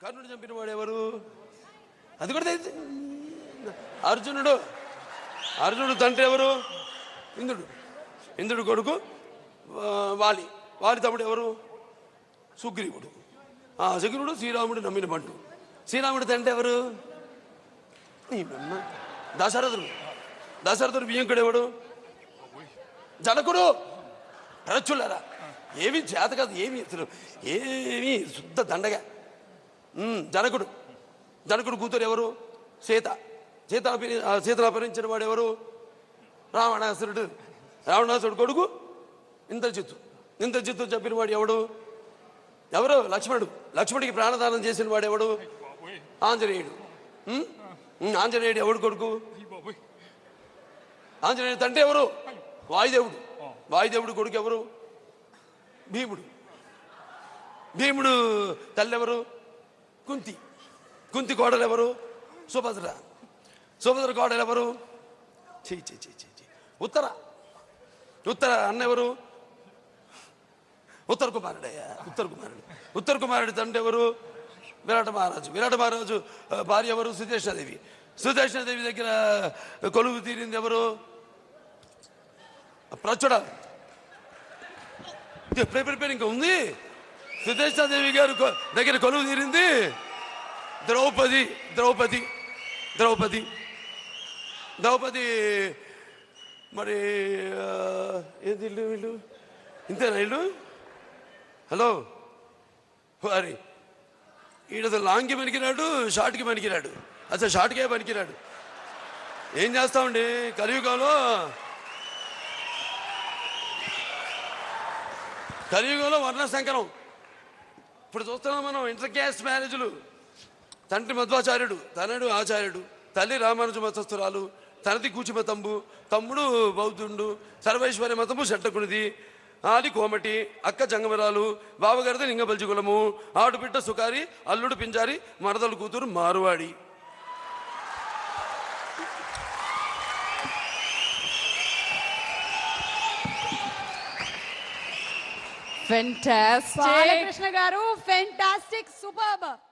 కర్ణుడు చంపిన వాడు ఎవరు? అది కూడా తెలియదు. అర్జునుడు. అర్జునుడు తండ్రి ఎవరు? ఇంద్రుడు. ఇంద్రుడు కొడుకు వాలి. వాలి తమ్ముడు ఎవరు? సుగ్రీవుడు. సుగ్రీవుడు శ్రీరాముడు నమ్మిన బంటు. శ్రీరాముడు తండ్రి ఎవరు? దశరథుడు. దశరథుడు బియ్యంకుడు ఎవడు? జనకుడు. రచులరా ఏమి చేత కాదు, ఏమి ఏమి శుద్ధ దండగా. జనకుడు. జనకుడు కూతురు ఎవరు? సీత. సీతను అపహరించిన వాడు ఎవరు? రావణాసురుడు. రావణాసురుడు కొడుకు ఇంద్రజిత్తు. ఇంద్రజిత్తు చెప్పిన వాడు ఎవడు? ఎవరు? లక్ష్మణుడు. లక్ష్మణుడికి ప్రాణదానం చేసిన వాడు ఎవడు? ఆంజనేయుడు. ఆంజనేయుడు ఎవడు కొడుకు? ఆంజనేయుడు తండ్రి ఎవరు? వాయుదేవుడు. వాయుదేవుడు కొడుకు ఎవరు? భీముడు. భీముడు తల్లి ఎవరు? కుంతి. కుంతి కోడలు ఎవరు? సుభద్ర. సుభద్ర కోడలు ఎవరు? ఉత్తర. ఉత్తర అన్న ఎవరు? ఉత్తర కుమారుడయ్యా. ఉత్తర కుమారుడు. ఉత్తర కుమారుడు తండ్రి ఎవరు? విరాట మహారాజు. విరాట మహారాజు భార్య ఎవరు? సుదేష్ణాదేవి. సుదేష్ణాదేవి దగ్గర కొలువు తీరింది ఎవరు? ప్రచుడ. ప్రిపేర్ ఇంకా ఉంది. సుదేష్ణాదేవి గారు దగ్గర కొలువు తీరింది ద్రౌపది. ద్రౌపది. ద్రౌపది. ద్రౌపది మరి ఏది ఇల్లు? వీళ్ళు ఇంతేనా ఇల్లు? హలో వారి ఈడతో లాంగ్కి పనికిరాడు, షార్ట్కి పనికిరాడు. అసలు షార్ట్కే పనికిరాడు. ఏం చేస్తామండి కలియుగంలో? కలియుగంలో వర్ణ సంకరం. ఇప్పుడు చూస్తున్నాం మనం ఇంటర్ క్యాస్ట్ మ్యారేజ్లు. తండ్రి మధ్వాచార్యుడు, తనడు ఆచార్యుడు, తల్లి రామానుజ మతస్థురాలు, తనది కూచి మతంబు, తమ్ముడు బౌద్ధుండు, సర్వేశ్వరి మతము శట్టకునిది, ఆది కోమటి, అక్క జంగమరాలు, బావగారిది లింగబల్జికులము, ఆడుపిట్ట సుకారి, అల్లుడు పింజారి, మరదలు కూతురు మారువాడి. Fantastic. బాలకృష్ణ గారు, ఫెంటాస్టిక్, సూపర్బ్.